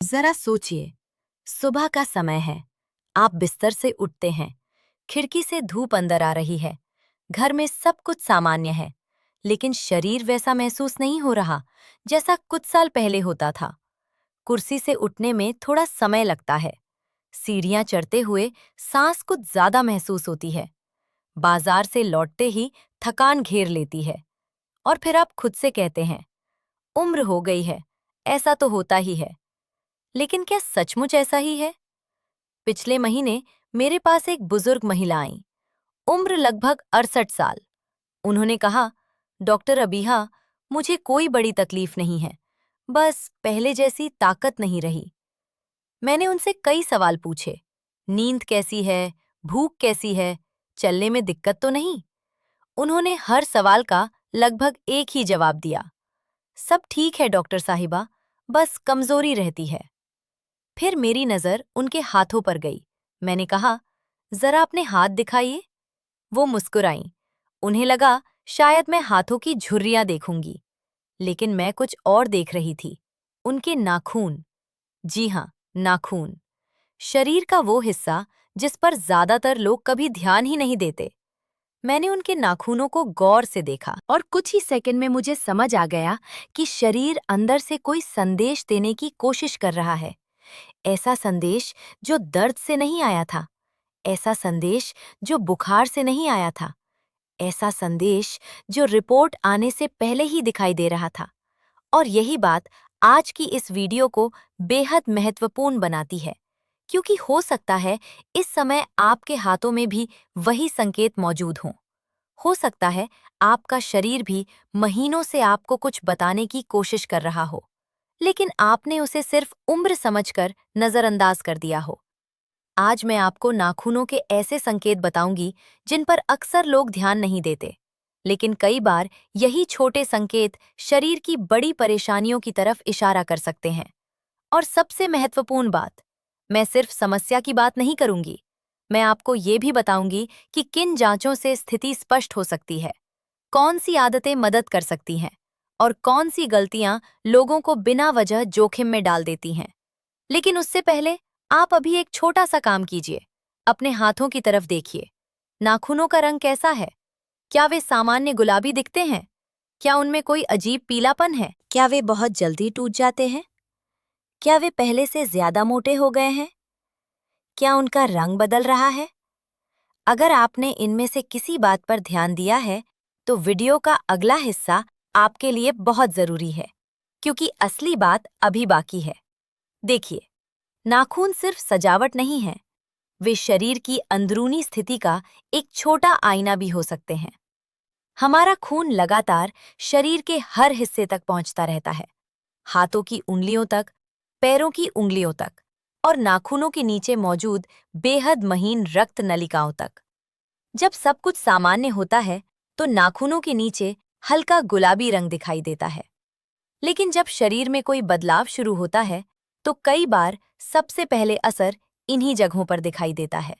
जरा सोचिए, सुबह का समय है। आप बिस्तर से उठते हैं, खिड़की से धूप अंदर आ रही है, घर में सब कुछ सामान्य है, लेकिन शरीर वैसा महसूस नहीं हो रहा जैसा कुछ साल पहले होता था। कुर्सी से उठने में थोड़ा समय लगता है, सीढ़ियां चढ़ते हुए सांस कुछ ज्यादा महसूस होती है, बाजार से लौटते ही थकान घेर लेती है, और फिर आप खुद से कहते हैं, उम्र हो गई है, ऐसा तो होता ही है। लेकिन क्या सचमुच ऐसा ही है? पिछले महीने मेरे पास एक बुजुर्ग महिला आई, उम्र लगभग 68 साल। उन्होंने कहा, डॉक्टर अबीहा, मुझे कोई बड़ी तकलीफ नहीं है, बस पहले जैसी ताकत नहीं रही। मैंने उनसे कई सवाल पूछे, नींद कैसी है, भूख कैसी है, चलने में दिक्कत तो नहीं? उन्होंने हर सवाल का लगभग एक ही जवाब दिया, सब ठीक है डॉक्टर साहिबा, बस कमजोरी रहती है। फिर मेरी नजर उनके हाथों पर गई। मैंने कहा, जरा अपने हाथ दिखाइए। वो मुस्कुराईं। उन्हें लगा शायद मैं हाथों की झुर्रियां देखूंगी, लेकिन मैं कुछ और देख रही थी, उनके नाखून। जी हाँ, नाखून। शरीर का वो हिस्सा जिस पर ज्यादातर लोग कभी ध्यान ही नहीं देते। मैंने उनके नाखूनों को गौर से देखा और कुछ ही सेकंड में मुझे समझ आ गया कि शरीर अंदर से कोई संदेश देने की कोशिश कर रहा है। ऐसा संदेश जो दर्द से नहीं आया था, ऐसा संदेश जो बुखार से नहीं आया था, ऐसा संदेश जो रिपोर्ट आने से पहले ही दिखाई दे रहा था। और यही बात आज की इस वीडियो को बेहद महत्वपूर्ण बनाती है, क्योंकि हो सकता है इस समय आपके हाथों में भी वही संकेत मौजूद हों। हो सकता है आपका शरीर भी महीनों से आपको कुछ बताने की कोशिश कर रहा हो, लेकिन आपने उसे सिर्फ उम्र समझकर नजरअंदाज कर दिया हो। आज मैं आपको नाखूनों के ऐसे संकेत बताऊंगी जिन पर अक्सर लोग ध्यान नहीं देते, लेकिन कई बार यही छोटे संकेत शरीर की बड़ी परेशानियों की तरफ इशारा कर सकते हैं। और सबसे महत्वपूर्ण बात, मैं सिर्फ समस्या की बात नहीं करूंगी, मैं आपको ये भी बताऊंगी कि किन जांचों से स्थिति स्पष्ट हो सकती है, कौन सी आदतें मदद कर सकती हैं और कौन सी गलतियां लोगों को बिना वजह जोखिम में डाल देती हैं। लेकिन उससे पहले आप अभी एक छोटा सा काम कीजिए। अपने हाथों की तरफ देखिए। नाखूनों का रंग कैसा है? क्या वे सामान्य गुलाबी दिखते हैं? क्या उनमें कोई अजीब पीलापन है? क्या वे बहुत जल्दी टूट जाते हैं? क्या वे पहले से ज्यादा मोटे हो गए हैं? क्या उनका रंग बदल रहा है? अगर आपने इनमें से किसी बात पर ध्यान दिया है, तो वीडियो का अगला हिस्सा आपके लिए बहुत जरूरी है, क्योंकि असली बात अभी बाकी है। देखिए, नाखून सिर्फ सजावट नहीं है, वे शरीर की अंदरूनी स्थिति का एक छोटा आईना भी हो सकते हैं। हमारा खून लगातार शरीर के हर हिस्से तक पहुंचता रहता है, हाथों की उंगलियों तक, पैरों की उंगलियों तक, और नाखूनों के नीचे मौजूद बेहद महीन रक्त नलिकाओं तक। जब सब कुछ सामान्य होता है, तो नाखूनों के नीचे हल्का गुलाबी रंग दिखाई देता है। लेकिन जब शरीर में कोई बदलाव शुरू होता है, तो कई बार सबसे पहले असर इन्हीं जगहों पर दिखाई देता है।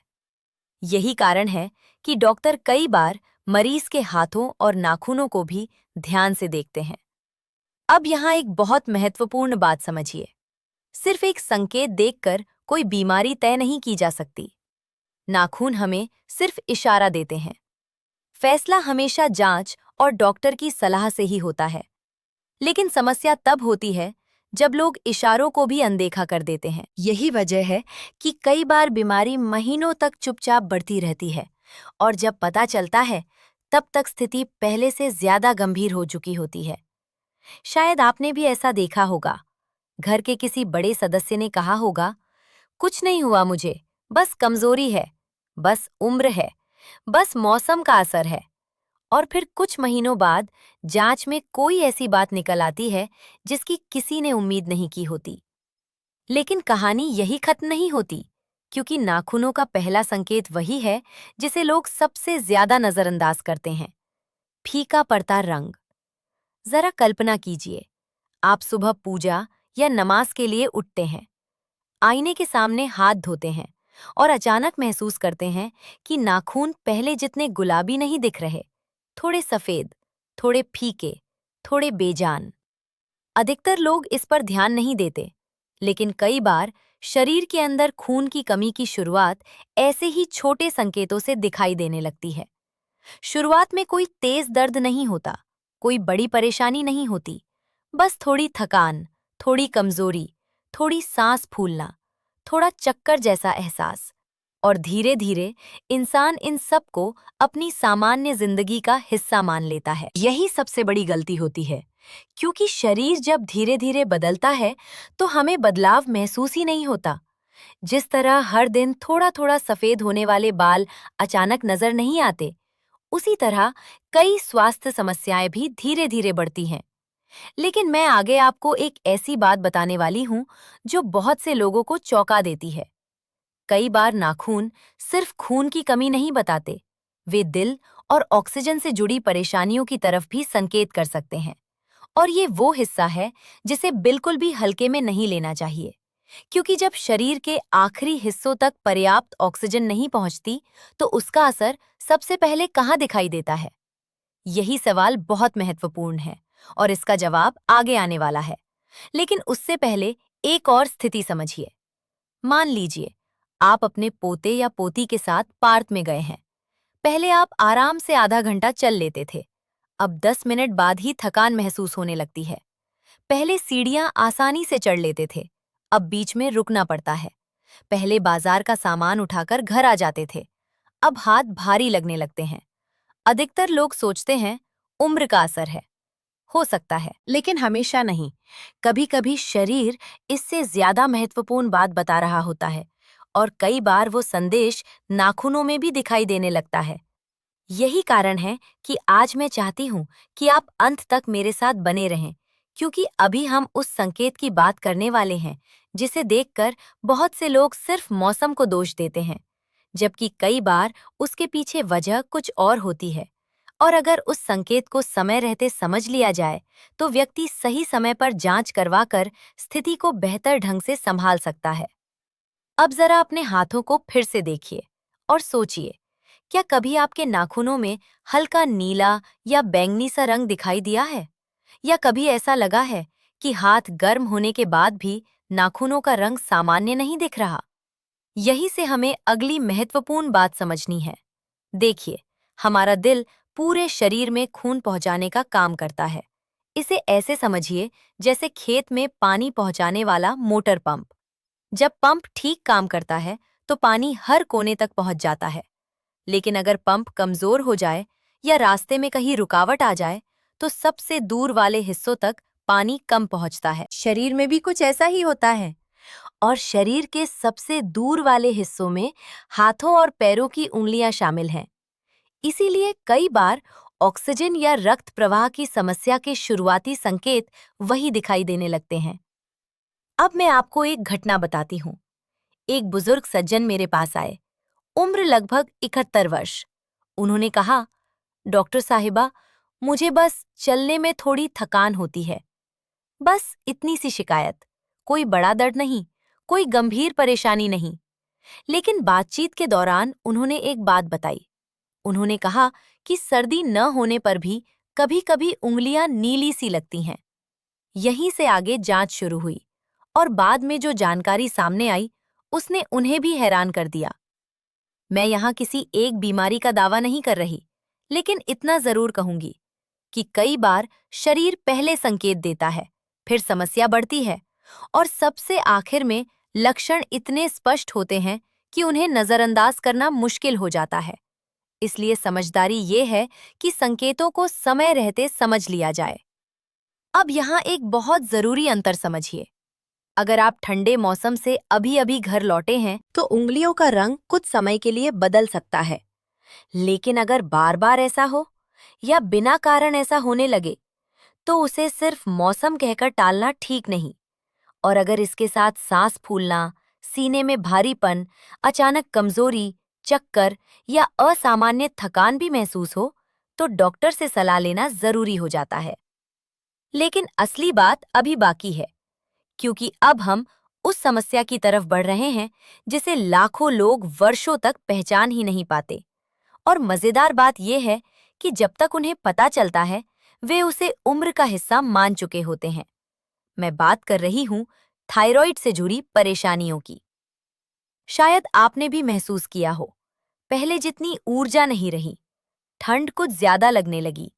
यही कारण है कि डॉक्टर कई बार मरीज के हाथों और नाखूनों को भी ध्यान से देखते हैं। अब यहाँ एक बहुत महत्वपूर्ण बात समझिए। सिर्फ एक संकेत देखकर कोई बीमारी तय नहीं की जा सकती। नाखून हमें सिर्फ इशारा देते हैं। फैसला हमेशा जांच और डॉक्टर की सलाह से ही होता है। लेकिन समस्या तब होती है जब लोग इशारों को भी अनदेखा कर देते हैं। यही वजह है कि कई बार बीमारी महीनों तक चुपचाप बढ़ती रहती है, और जब पता चलता है, तब तक स्थिति पहले से ज्यादा गंभीर हो चुकी होती है। शायद आपने भी ऐसा देखा होगा। घर के किसी बड़े सदस्य ने कहा होगा, कुछ नहीं हुआ मुझे, बस कमजोरी है, बस उम्र है, बस मौसम का असर है। और फिर कुछ महीनों बाद जांच में कोई ऐसी बात निकल आती है जिसकी किसी ने उम्मीद नहीं की होती। लेकिन कहानी यही खत्म नहीं होती, क्योंकि नाखूनों का पहला संकेत वही है जिसे लोग सबसे ज्यादा नजरअंदाज करते हैं, फीका पड़ता रंग। जरा कल्पना कीजिए, आप सुबह पूजा या नमाज के लिए उठते हैं, आईने के सामने हाथ धोते हैं, और अचानक महसूस करते हैं कि नाखून पहले जितने गुलाबी नहीं दिख रहे, थोड़े सफेद, थोड़े फीके, थोड़े बेजान। अधिकतर लोग इस पर ध्यान नहीं देते, लेकिन कई बार शरीर के अंदर खून की कमी की शुरुआत ऐसे ही छोटे संकेतों से दिखाई देने लगती है। शुरुआत में कोई तेज दर्द नहीं होता, कोई बड़ी परेशानी नहीं होती, बस थोड़ी थकान, थोड़ी कमजोरी, थोड़ी सांस फूलना, थोड़ा चक्कर जैसा एहसास। और धीरे धीरे इंसान इन सब को अपनी सामान्य जिंदगी का हिस्सा मान लेता है। यही सबसे बड़ी गलती होती है, क्योंकि शरीर जब धीरे धीरे बदलता है तो हमें बदलाव महसूस ही नहीं होता। जिस तरह हर दिन थोड़ा थोड़ा सफेद होने वाले बाल अचानक नजर नहीं आते, उसी तरह कई स्वास्थ्य समस्याएं भी धीरे धीरे बढ़ती हैं। लेकिन मैं आगे आपको एक ऐसी बात बताने वाली हूं जो बहुत से लोगों को चौंका देती है। कई बार नाखून सिर्फ खून की कमी नहीं बताते, वे दिल और ऑक्सीजन से जुड़ी परेशानियों की तरफ भी संकेत कर सकते हैं। और ये वो हिस्सा है जिसे बिल्कुल भी हल्के में नहीं लेना चाहिए, क्योंकि जब शरीर के आखिरी हिस्सों तक पर्याप्त ऑक्सीजन नहीं पहुंचती, तो उसका असर सबसे पहले कहाँ दिखाई देता है? यही सवाल बहुत महत्वपूर्ण है और इसका जवाब आगे आने वाला है। लेकिन उससे पहले एक और स्थिति समझिए। मान लीजिए आप अपने पोते या पोती के साथ पार्क में गए हैं। पहले आप आराम से आधा घंटा चल लेते थे, अब 10 मिनट बाद ही थकान महसूस होने लगती है। पहले सीढ़ियां आसानी से चढ़ लेते थे, अब बीच में रुकना पड़ता है। पहले बाजार का सामान उठाकर घर आ जाते थे, अब हाथ भारी लगने लगते हैं। अधिकतर लोग सोचते हैं उम्र का असर है। हो सकता है, लेकिन हमेशा नहीं। कभी-कभी शरीर इससे ज्यादा महत्वपूर्ण बात बता रहा होता है, और कई बार वो संदेश नाखूनों में भी दिखाई देने लगता है। यही कारण है कि आज मैं चाहती हूँ कि आप अंत तक मेरे साथ बने रहें, क्योंकि अभी हम उस संकेत की बात करने वाले हैं जिसे देखकर बहुत से लोग सिर्फ मौसम को दोष देते हैं, जबकि कई बार उसके पीछे वजह कुछ और होती है। और अगर उस संकेत को समय रहते समझ लिया जाए, तो व्यक्ति सही समय पर जांच करवाकर स्थिति को बेहतर ढंग से संभाल सकता है। अब जरा अपने हाथों को फिर से देखिए और सोचिए, क्या कभी आपके नाखूनों में हल्का नीला या बैंगनी सा रंग दिखाई दिया है? या कभी ऐसा लगा है कि हाथ गर्म होने के बाद भी नाखूनों का रंग सामान्य नहीं दिख रहा? यही से हमें अगली महत्वपूर्ण बात समझनी है। देखिए, हमारा दिल पूरे शरीर में खून पहुंचाने का काम करता है। इसे ऐसे समझिए जैसे खेत में पानी पहुंचाने वाला मोटर पंप। जब पंप ठीक काम करता है, तो पानी हर कोने तक पहुंच जाता है। लेकिन अगर पंप कमजोर हो जाए या रास्ते में कहीं रुकावट आ जाए, तो सबसे दूर वाले हिस्सों तक पानी कम पहुंचता है। शरीर में भी कुछ ऐसा ही होता है। और शरीर के सबसे दूर वाले हिस्सों में हाथों और पैरों की उंगलियां शामिल हैं। इसीलिए कई बार ऑक्सीजन या रक्त प्रवाह की समस्या के शुरुआती संकेत वही दिखाई देने लगते हैं। अब मैं आपको एक घटना बताती हूँ। एक बुजुर्ग सज्जन मेरे पास आए, उम्र लगभग 71 वर्ष। उन्होंने कहा, डॉक्टर साहिबा, मुझे बस चलने में थोड़ी थकान होती है। बस इतनी सी शिकायत, कोई बड़ा दर्द नहीं, कोई गंभीर परेशानी नहीं। लेकिन बातचीत के दौरान उन्होंने एक बात बताई। उन्होंने कहा कि सर्दी न होने पर भी कभी-कभी उंगलियां नीली सी लगती हैं। यहीं से आगे जांच शुरू हुई, और बाद में जो जानकारी सामने आई, उसने उन्हें भी हैरान कर दिया। मैं यहाँ किसी एक बीमारी का दावा नहीं कर रही, लेकिन इतना जरूर कहूंगी कि कई बार शरीर पहले संकेत देता है, फिर समस्या बढ़ती है, और सबसे आखिर में लक्षण इतने स्पष्ट होते हैं कि उन्हें नजरअंदाज करना मुश्किल हो जाता है। इसलिए समझदारी ये है कि संकेतों को समय रहते समझ लिया जाए। अब यहाँ एक बहुत जरूरी अंतर समझिए। अगर आप ठंडे मौसम से अभी-अभी घर लौटे हैं, तो उंगलियों का रंग कुछ समय के लिए बदल सकता है। लेकिन अगर बार-बार ऐसा हो या बिना कारण ऐसा होने लगे, तो उसे सिर्फ मौसम कहकर टालना ठीक नहीं। और अगर इसके साथ सांस फूलना, सीने में भारीपन, अचानक कमजोरी, चक्कर या असामान्य थकान भी महसूस हो, तो डॉक्टर से सलाह लेना जरूरी हो जाता है। लेकिन असली बात अभी बाकी है, क्योंकि अब हम उस समस्या की तरफ बढ़ रहे हैं जिसे लाखों लोग वर्षों तक पहचान ही नहीं पाते। और मजेदार बात यह है कि जब तक उन्हें पता चलता है, वे उसे उम्र का हिस्सा मान चुके होते हैं। मैं बात कर रही हूँ थायराइड से जुड़ी परेशानियों की। शायद आपने भी महसूस किया हो, पहले जितनी ऊर्जा नहीं रही, ठंड कुछ ज्यादा लगने लगी,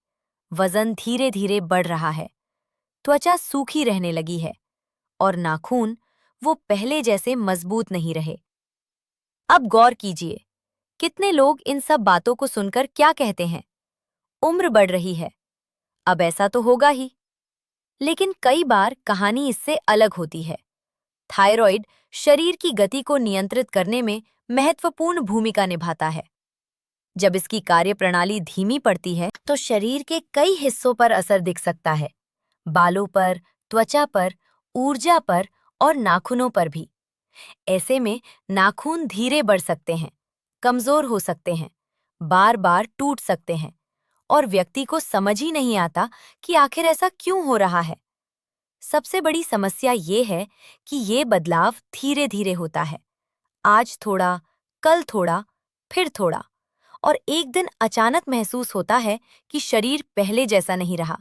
वजन धीरे धीरे बढ़ रहा है, त्वचा सूखी रहने लगी है और नाखून वो पहले जैसे मजबूत नहीं रहे। अब गौर कीजिए, कितने लोग इन सब बातों को सुनकर क्या कहते हैं? उम्र बढ़ रही है, अब ऐसा तो होगा ही। लेकिन कई बार कहानी इससे अलग होती है। थायराइड शरीर की गति को नियंत्रित करने में महत्वपूर्ण भूमिका निभाता है। जब इसकी कार्यप्रणाली धीमी पड़ती है तो शरीर के कई हिस्सों पर असर दिख सकता है, बालों पर, त्वचा पर, ऊर्जा पर और नाखूनों पर भी। ऐसे में नाखून धीरे बढ़ सकते हैं, कमजोर हो सकते हैं, बार बार टूट सकते हैं और व्यक्ति को समझ ही नहीं आता कि आखिर ऐसा क्यों हो रहा है। सबसे बड़ी समस्या ये है कि ये बदलाव धीरे धीरे होता है। आज थोड़ा, कल थोड़ा, फिर थोड़ा, और एक दिन अचानक महसूस होता है कि शरीर पहले जैसा नहीं रहा।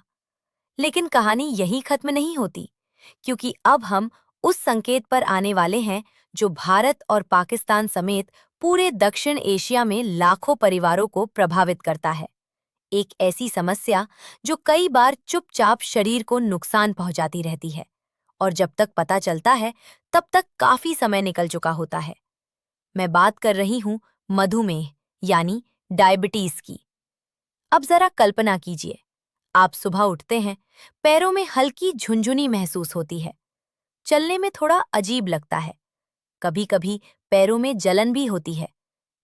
लेकिन कहानी यहीं खत्म नहीं होती, क्योंकि अब हम उस संकेत पर आने वाले हैं जो भारत और पाकिस्तान समेत पूरे दक्षिण एशिया में लाखों परिवारों को प्रभावित करता है। एक ऐसी समस्या जो कई बार चुपचाप शरीर को नुकसान पहुंचाती रहती है और जब तक पता चलता है तब तक काफी समय निकल चुका होता है। मैं बात कर रही हूं मधुमेह यानी डायबिटीज की। अब जरा कल्पना कीजिए, आप सुबह उठते हैं, पैरों में हल्की झुंझुनी महसूस होती है, चलने में थोड़ा अजीब लगता है, कभी कभी पैरों में जलन भी होती है,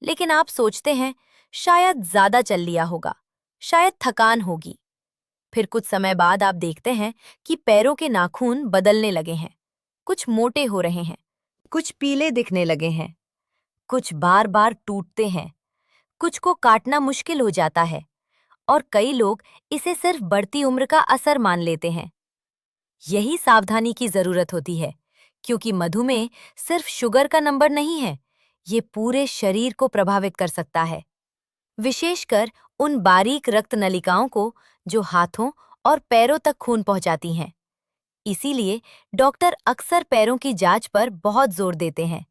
लेकिन आप सोचते हैं शायद ज्यादा चल लिया होगा, शायद थकान होगी। फिर कुछ समय बाद आप देखते हैं कि पैरों के नाखून बदलने लगे हैं, कुछ मोटे हो रहे हैं, कुछ पीले दिखने लगे हैं, कुछ बार बार टूटते हैं, कुछ को काटना मुश्किल हो जाता है और कई लोग इसे सिर्फ बढ़ती उम्र का असर मान लेते हैं। यही सावधानी की जरूरत होती है, क्योंकि मधुमेह सिर्फ शुगर का नंबर नहीं है, ये पूरे शरीर को प्रभावित कर सकता है, विशेषकर उन बारीक रक्त नलिकाओं को जो हाथों और पैरों तक खून पहुंचाती हैं। इसीलिए डॉक्टर अक्सर पैरों की जांच पर बहुत जोर देते हैं।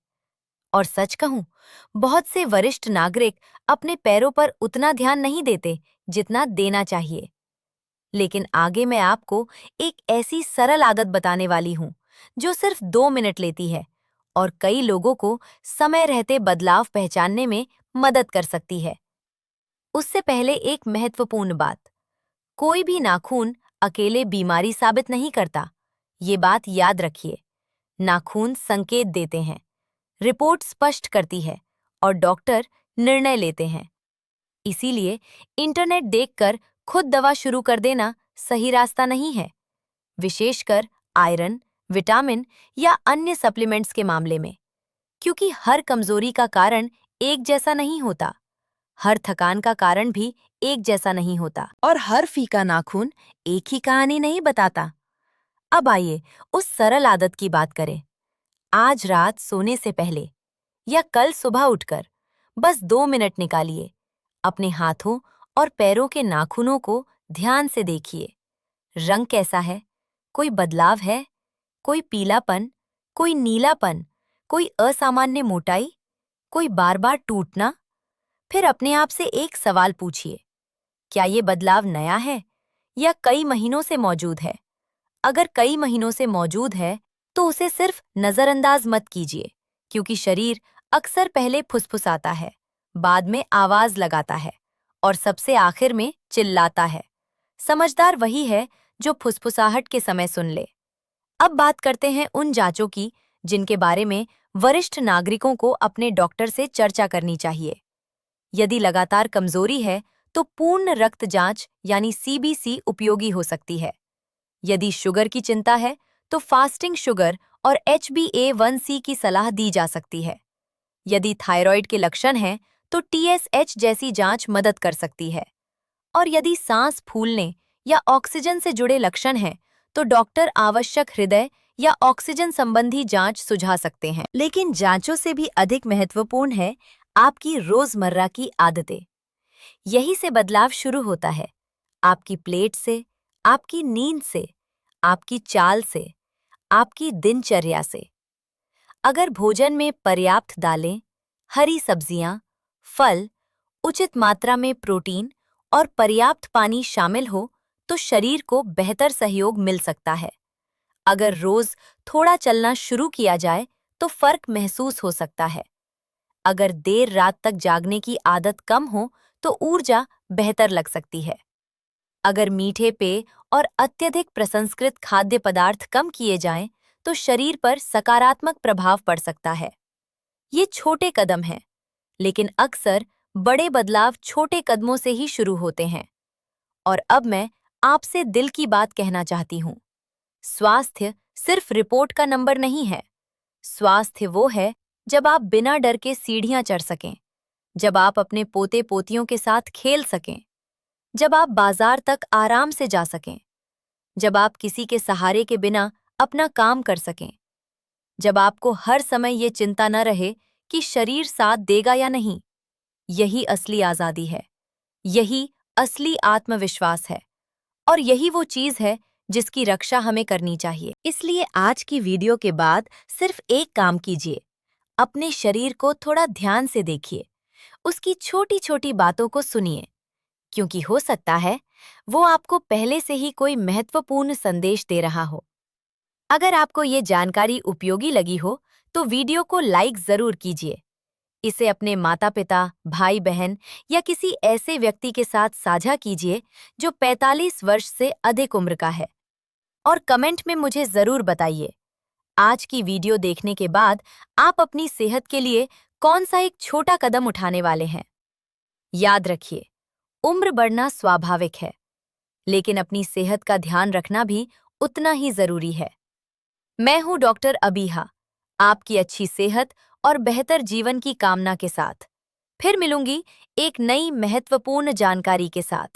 और सच कहूं, बहुत से वरिष्ठ नागरिक अपने पैरों पर उतना ध्यान नहीं देते जितना देना चाहिए। लेकिन आगे मैं आपको एक ऐसी सरल आदत बताने वाली हूं जो सिर्फ 2 मिनट लेती है और कई लोगों को समय रहते बदलाव पहचानने में मदद कर सकती है। उससे पहले एक महत्वपूर्ण बात, कोई भी नाखून अकेले बीमारी साबित नहीं करता। ये बात याद रखिए। नाखून संकेत देते हैं, रिपोर्ट स्पष्ट करती है और डॉक्टर निर्णय लेते हैं। इसीलिए इंटरनेट देखकर खुद दवा शुरू कर देना सही रास्ता नहीं है, विशेषकर आयरन, विटामिन या अन्य सप्लीमेंट्स के मामले में, क्योंकि हर कमजोरी का कारण एक जैसा नहीं होता, हर थकान का कारण भी एक जैसा नहीं होता और हर फीका नाखून एक ही कहानी नहीं बताता। अब आइए उस सरल आदत की बात करें। आज रात सोने से पहले या कल सुबह उठकर बस 2 मिनट निकालिए, अपने हाथों और पैरों के नाखूनों को ध्यान से देखिए। रंग कैसा है? कोई बदलाव है? कोई पीलापन, कोई नीलापन, कोई असामान्य मोटाई, कोई बार बार टूटना? फिर अपने आप से एक सवाल पूछिए, क्या ये बदलाव नया है या कई महीनों से मौजूद है? अगर कई महीनों से मौजूद है तो उसे सिर्फ नजरअंदाज मत कीजिए, क्योंकि शरीर अक्सर पहले फुसफुसाता है, बाद में आवाज लगाता है और सबसे आखिर में चिल्लाता है। समझदार वही है जो फुसफुसाहट के समय सुन ले। अब बात करते हैं उन जांचों की जिनके बारे में वरिष्ठ नागरिकों को अपने डॉक्टर से चर्चा करनी चाहिए। यदि लगातार कमजोरी है तो पूर्ण रक्त जांच यानी सीबीसी उपयोगी हो सकती है। यदि शुगर की चिंता है तो फास्टिंग शुगर और HbA1c की सलाह दी जा सकती है। यदि थायराइड के लक्षण हैं तो TSH जैसी जांच मदद कर सकती है। और यदि सांस फूलने या ऑक्सीजन से जुड़े लक्षण हैं तो डॉक्टर आवश्यक हृदय या ऑक्सीजन संबंधी जांच सुझा सकते हैं। लेकिन जांचों से भी अधिक महत्वपूर्ण है आपकी रोजमर्रा की आदतें। यही से बदलाव शुरू होता है, आपकी प्लेट से, आपकी नींद से, आपकी चाल से, आपकी दिनचर्या से। अगर भोजन में पर्याप्त दालें, हरी सब्जियां, फल, उचित मात्रा में प्रोटीन और पर्याप्त पानी शामिल हो, तो शरीर को बेहतर सहयोग मिल सकता है। अगर रोज थोड़ा चलना शुरू किया जाए, तो फर्क महसूस हो सकता है। अगर देर रात तक जागने की आदत कम हो, तो ऊर्जा बेहतर लग सकती है। अगर मीठे पेय और अत्यधिक प्रसंस्कृत खाद्य पदार्थ कम किए जाएं, तो शरीर पर सकारात्मक प्रभाव पड़ सकता है। ये छोटे कदम हैं, लेकिन अक्सर बड़े बदलाव छोटे कदमों से ही शुरू होते हैं। और अब मैं आपसे दिल की बात कहना चाहती हूँ। स्वास्थ्य सिर्फ रिपोर्ट का नंबर नहीं है। स्वास्थ्य वो है जब आप बिना डर के सीढ़ियां चढ़ सकें, जब आप अपने पोते पोतियों के साथ खेल सकें, जब आप बाजार तक आराम से जा सकें, जब आप किसी के सहारे के बिना अपना काम कर सकें, जब आपको हर समय ये चिंता न रहे कि शरीर साथ देगा या नहीं। यही असली आजादी है, यही असली आत्मविश्वास है, और यही वो चीज है जिसकी रक्षा हमें करनी चाहिए। इसलिए आज की वीडियो के बाद सिर्फ एक काम कीजिए, अपने शरीर को थोड़ा ध्यान से देखिए, उसकी छोटी छोटी बातों को सुनिए, क्योंकि हो सकता है वो आपको पहले से ही कोई महत्वपूर्ण संदेश दे रहा हो। अगर आपको ये जानकारी उपयोगी लगी हो, तो वीडियो को लाइक जरूर कीजिए। इसे अपने माता-पिता, भाई-बहन या किसी ऐसे व्यक्ति के साथ साझा कीजिए जो 45 वर्ष से अधिक उम्र का है। और कमेंट में मुझे जरूर बताइए, आज की वीडियो देखने के बाद आप अपनी सेहत के लिए कौन सा एक छोटा कदम उठाने वाले हैं। याद रखिए, उम्र बढ़ना स्वाभाविक है, लेकिन अपनी सेहत का ध्यान रखना भी उतना ही जरूरी है। मैं हूं डॉक्टर अबीहा, आपकी अच्छी सेहत और बेहतर जीवन की कामना के साथ। फिर मिलूंगी एक नई महत्वपूर्ण जानकारी के साथ।